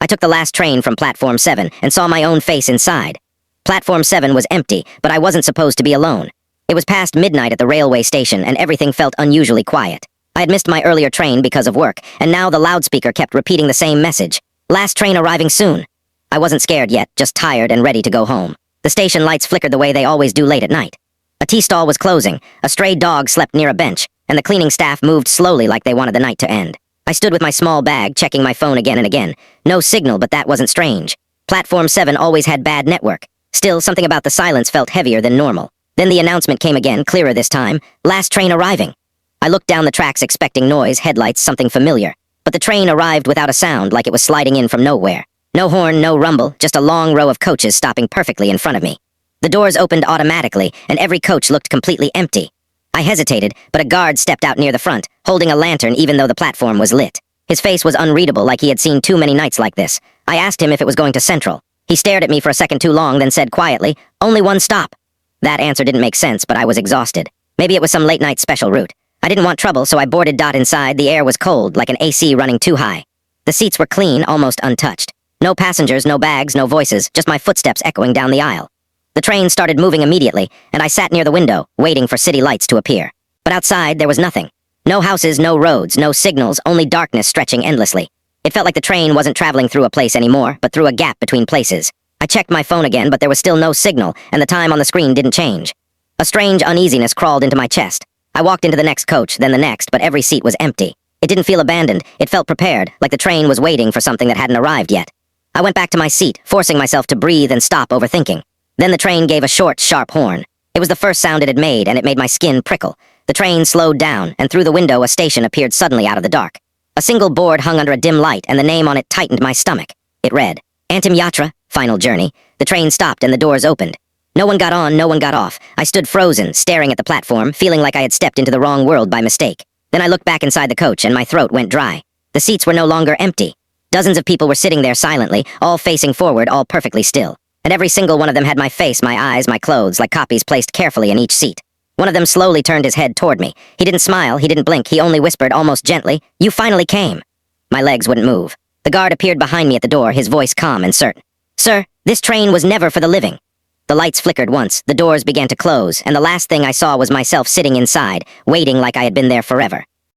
I took the last train from Platform 7 and saw my own face inside. Platform 7 was empty, but I wasn't supposed to be alone. It was past midnight at the railway station, and everything felt unusually quiet. I had missed my earlier train because of work, and now the loudspeaker kept repeating the same message. Last train arriving soon. I wasn't scared yet, just tired and ready to go home. The station lights flickered the way they always do late at night. A tea stall was closing, a stray dog slept near a bench, and the cleaning staff moved slowly like they wanted the night to end. I stood with my small bag, checking my phone again and again. No signal, but that wasn't strange. Platform 7 always had bad network. Still, something about the silence felt heavier than normal. Then the announcement came again, clearer this time. Last train arriving. I looked down the tracks expecting noise, headlights, something familiar. But the train arrived without a sound, like it was sliding in from nowhere. No horn, no rumble, just a long row of coaches stopping perfectly in front of me. The doors opened automatically, and every coach looked completely empty. I hesitated, but a guard stepped out near the front, holding a lantern even though the platform was lit. His face was unreadable, like he had seen too many nights like this. I asked him if it was going to Central. He stared at me for a second too long, then said quietly, "Only one stop." That answer didn't make sense, but I was exhausted. Maybe it was some late-night special route. I didn't want trouble, so I boarded inside. The air was cold, like an AC running too high. The seats were clean, almost untouched. No passengers, no bags, no voices, just my footsteps echoing down the aisle. The train started moving immediately, and I sat near the window, waiting for city lights to appear. But outside, there was nothing. No houses, no roads, no signals, only darkness stretching endlessly. It felt like the train wasn't traveling through a place anymore, but through a gap between places. I checked my phone again, but there was still no signal, and the time on the screen didn't change. A strange uneasiness crawled into my chest. I walked into the next coach, then the next, but every seat was empty. It didn't feel abandoned. It felt prepared, like the train was waiting for something that hadn't arrived yet. I went back to my seat, forcing myself to breathe and stop overthinking. Then the train gave a short, sharp horn. It was the first sound it had made, and it made my skin prickle. The train slowed down, and through the window a station appeared suddenly out of the dark. A single board hung under a dim light, and the name on it tightened my stomach. It read, "Antim Yatra, Final Journey." The train stopped, and the doors opened. No one got on, no one got off. I stood frozen, staring at the platform, feeling like I had stepped into the wrong world by mistake. Then I looked back inside the coach, and my throat went dry. The seats were no longer empty. Dozens of people were sitting there silently, all facing forward, all perfectly still. And every single one of them had my face, my eyes, my clothes, like copies placed carefully in each seat. One of them slowly turned his head toward me. He didn't smile, he didn't blink, he only whispered almost gently, "You finally came." My legs wouldn't move. The guard appeared behind me at the door, his voice calm and certain. "Sir, this train was never for the living." The lights flickered once, the doors began to close, and the last thing I saw was myself sitting inside, waiting like I had been there forever.